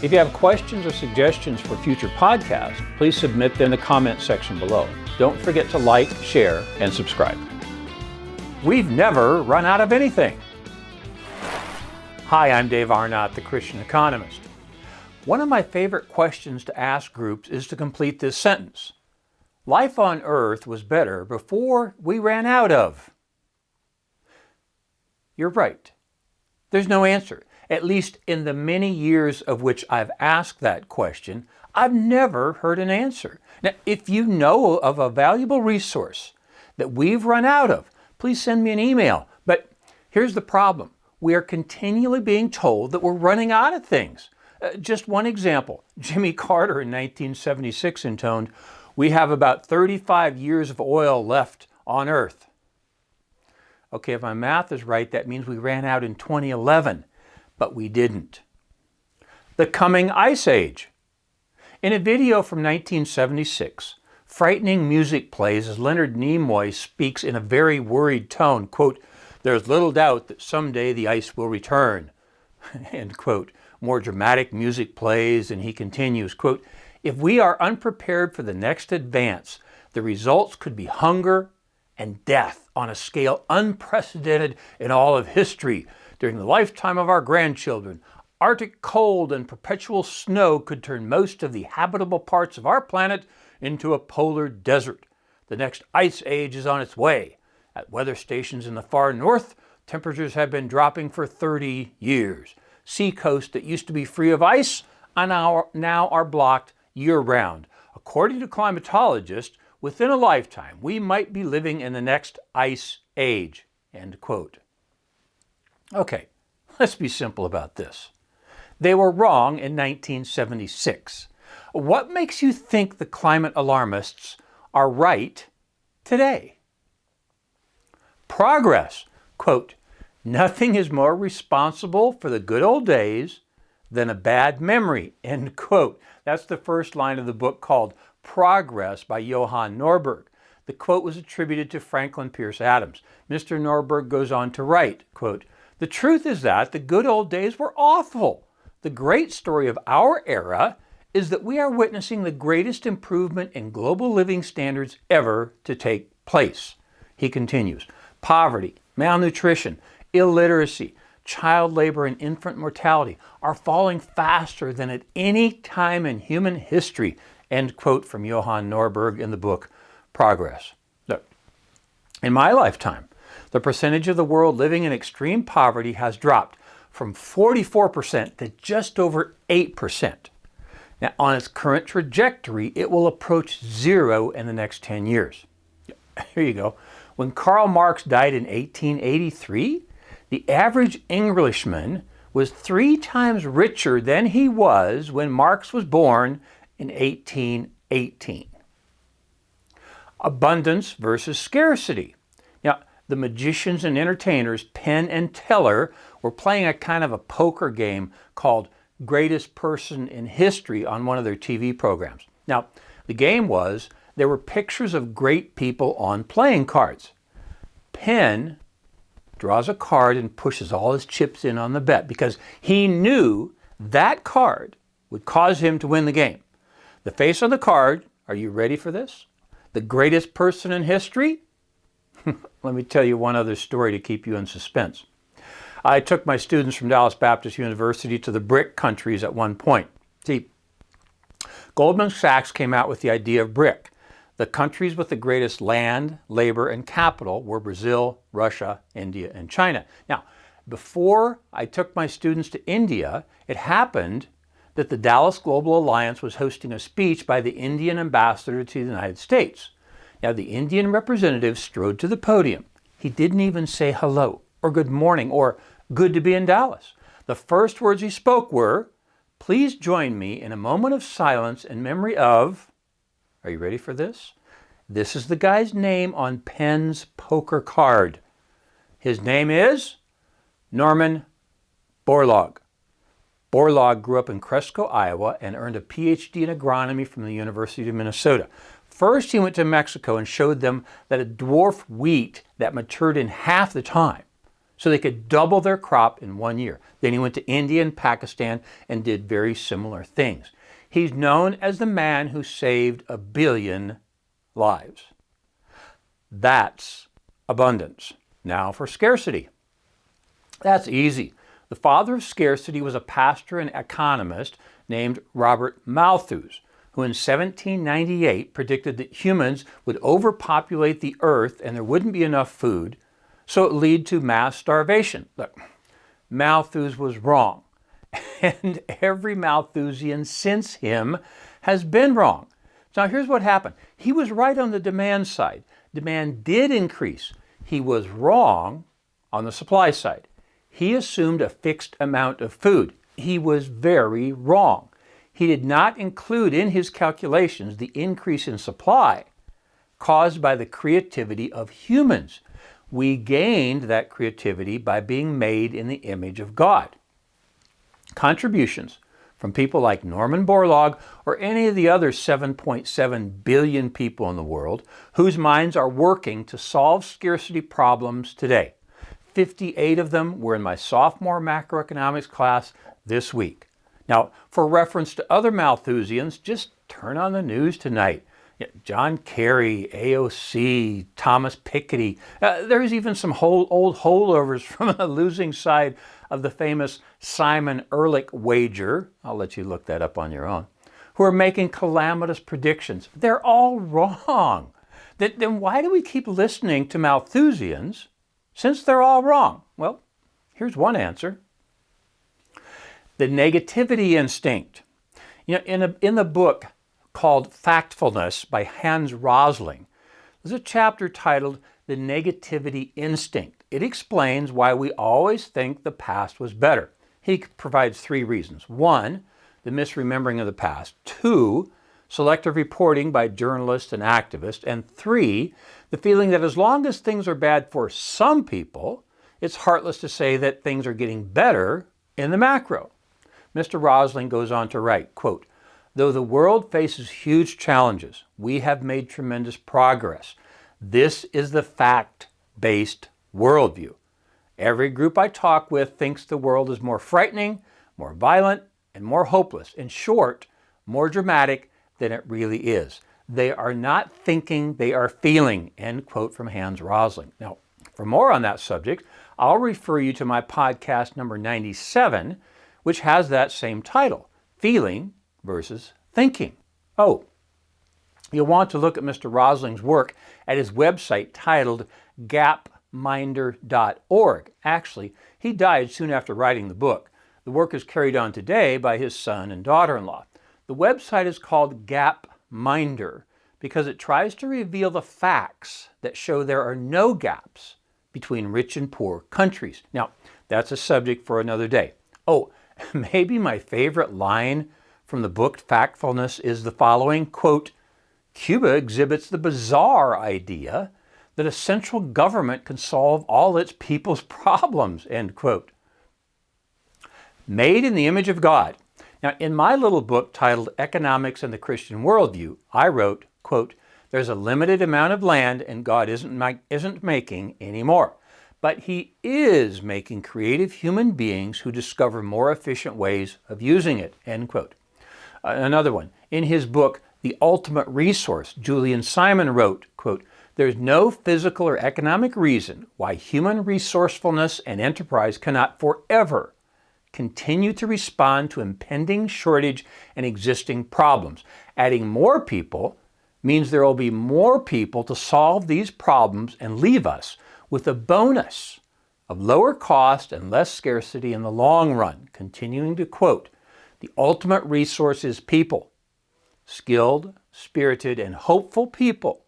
If you have questions or suggestions for future podcasts, please submit them in the comments section below. Don't forget to like, share, and subscribe. We've never run out of anything. Hi, I'm Dave Arnott, the Christian Economist. One of my favorite questions to ask groups is to complete this sentence. Life on Earth was better before we ran out of. You're right. There's no answer. At least in the many years of which I've asked that question, I've never heard an answer. Now, if you know of a valuable resource that we've run out of, please send me an email. But here's the problem. We are continually being told that we're running out of things. Just one example. Jimmy Carter in 1976 intoned, "We have about 35 years of oil left on Earth." Okay, if my math is right, that means we ran out in 2011, but we didn't. The coming ice age. In a video from 1976, frightening music plays as Leonard Nimoy speaks in a very worried tone, quote, "There's little doubt that someday the ice will return," end quote. More dramatic music plays, and he continues, quote, "If we are unprepared for the next advance, the results could be hunger and death on a scale unprecedented in all of history. During the lifetime of our grandchildren, Arctic cold and perpetual snow could turn most of the habitable parts of our planet into a polar desert. The next ice age is on its way. At weather stations in the far north, temperatures have been dropping for 30 years. Seacoasts that used to be free of ice now are blocked year-round. According to climatologists, within a lifetime, we might be living in the next ice age," end quote. Okay, let's be simple about this. They were wrong in 1976. What makes you think the climate alarmists are right today? Progress, quote, "Nothing is more responsible for the good old days than a bad memory," end quote. That's the first line of the book called Progress by Johann Norberg. The quote was attributed to Franklin Pierce Adams. Mr. Norberg goes on to write, quote, "The truth is that the good old days were awful. The great story of our era is that we are witnessing the greatest improvement in global living standards ever to take place." He continues, "Poverty, malnutrition, illiteracy, child labor, and infant mortality are falling faster than at any time in human history," end quote from Johann Norberg in the book Progress. Look, in my lifetime, the percentage of the world living in extreme poverty has dropped from 44% to just over 8%. Now, on its current trajectory, it will approach zero in the next 10 years. Here you go. When Karl Marx died in 1883, the average Englishman was 3 times richer than he was when Marx was born in 1818. Abundance versus scarcity. Now, the magicians and entertainers Penn and Teller were playing a kind of a poker game called Greatest Person in History on one of their TV programs. Now, the game was there were pictures of great people on playing cards. Penn draws a card and pushes all his chips in on the bet because he knew that card would cause him to win the game. The face on the card, are you ready for this? The greatest person in history? Let me tell you one other story to keep you in suspense. I took my students from Dallas Baptist University to the BRIC countries at one point. See, Goldman Sachs came out with the idea of BRIC. The countries with the greatest land, labor, and capital were Brazil, Russia, India, and China. Now, before I took my students to India, it happened that the Dallas Global Alliance was hosting a speech by the Indian ambassador to the United States. Now, the Indian representative strode to the podium. He didn't even say hello, or good morning, or good to be in Dallas. The first words he spoke were, "Please join me in a moment of silence in memory of..." Are you ready for this? This is the guy's name on Penn's poker card. His name is Norman Borlaug. Borlaug grew up in Cresco, Iowa, and earned a PhD in agronomy from the University of Minnesota. First, he went to Mexico and showed them that a dwarf wheat that matured in half the time, so they could double their crop in 1 year. Then he went to India and Pakistan and did very similar things. He's known as the man who saved 1 billion lives. That's abundance. Now for scarcity. That's easy. The father of scarcity was a pastor and economist named Robert Malthus, who in 1798 predicted that humans would overpopulate the earth and there wouldn't be enough food, so it would lead to mass starvation. Look, Malthus was wrong, and every Malthusian since him has been wrong. Now here's what happened. He was right on the demand side. Demand did increase. He was wrong on the supply side. He assumed a fixed amount of food. He was very wrong. He did not include in his calculations the increase in supply caused by the creativity of humans. We gained that creativity by being made in the image of God. Contributions from people like Norman Borlaug or any of the other 7.7 billion people in the world whose minds are working to solve scarcity problems today. 58 of them were in my sophomore macroeconomics class this week. Now, for reference to other Malthusians, just turn on the news tonight. John Kerry, AOC, Thomas Piketty. There's even some old holdovers from the losing side of the famous Simon Ehrlich wager. I'll let you look that up on your own. Who are making calamitous predictions. They're all wrong. Then why do we keep listening to Malthusians since they're all wrong? Well, here's one answer. The negativity instinct. In the book called Factfulness by Hans Rosling, there's a chapter titled The Negativity Instinct. It explains why we always think the past was better. He provides 3 reasons. 1, the misremembering of the past. 2, selective reporting by journalists and activists. And 3, the feeling that as long as things are bad for some people, it's heartless to say that things are getting better in the macro. Mr. Rosling goes on to write, quote, "Though the world faces huge challenges, we have made tremendous progress. This is the fact-based worldview. Every group I talk with thinks the world is more frightening, more violent, and more hopeless. In short, more dramatic than it really is. They are not thinking, they are feeling," end quote from Hans Rosling. Now, for more on that subject, I'll refer you to my podcast number 97, which has that same title, Feeling versus Thinking. Oh, you'll want to look at Mr. Rosling's work at his website titled gapminder.org. Actually, he died soon after writing the book. The work is carried on today by his son and daughter-in-law. The website is called Gapminder because it tries to reveal the facts that show there are no gaps between rich and poor countries. Now, that's a subject for another day. Oh, maybe my favorite line from the book Factfulness is the following, quote, "Cuba exhibits the bizarre idea that a central government can solve all its people's problems," end quote. Made in the image of God. Now, in my little book titled Economics and the Christian Worldview, I wrote, quote, "There's a limited amount of land and God isn't making any more. But he is making creative human beings who discover more efficient ways of using it," end quote. Another one. In his book, The Ultimate Resource, Julian Simon wrote, quote, "There's no physical or economic reason why human resourcefulness and enterprise cannot forever continue to respond to impending shortage and existing problems. Adding more people means there will be more people to solve these problems and leave us with a bonus of lower cost and less scarcity in the long run." Continuing to quote, "The ultimate resource is people, skilled, spirited, and hopeful people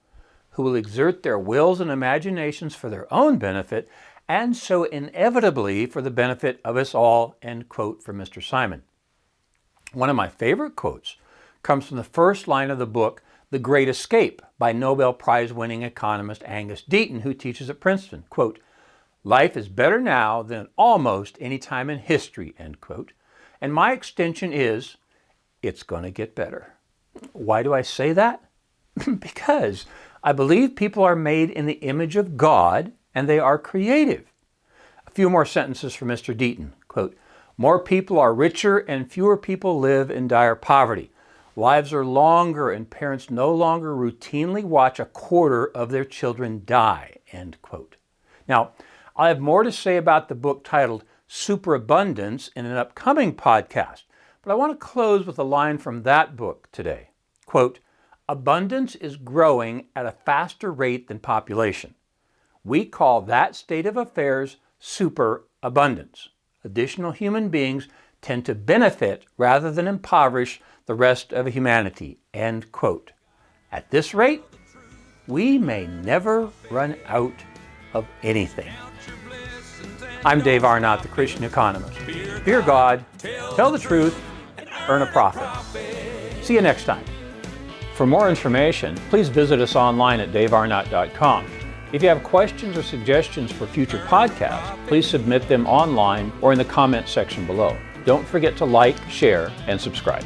who will exert their wills and imaginations for their own benefit and so inevitably for the benefit of us all," end quote from Mr. Simon. One of my favorite quotes comes from the first line of the book, The Great Escape, by Nobel Prize-winning economist Angus Deaton, who teaches at Princeton. Quote, "Life is better now than at almost any time in history," end quote. And my extension is, it's going to get better. Why do I say that? Because I believe people are made in the image of God and they are creative. few more sentences from Mr. Deaton. Quote, more people are richer and fewer people live in dire poverty. Lives are longer and parents no longer routinely watch a quarter of their children die, end quote. Now, I have more to say about the book titled Superabundance in an upcoming podcast, but I want to close with a line from that book today. Quote, abundance is growing at a faster rate than population. We call that state of affairs superabundance. Additional human beings tend to benefit rather than impoverish the rest of humanity, end quote. At this rate, we may never run out of anything. I'm Dave Arnott, the Christian Economist. Fear God, tell the truth, earn a profit. See you next time. For more information, please visit us online at davearnott.com. If you have questions or suggestions for future podcasts, please submit them online or in the comment section below. Don't forget to like, share, and subscribe.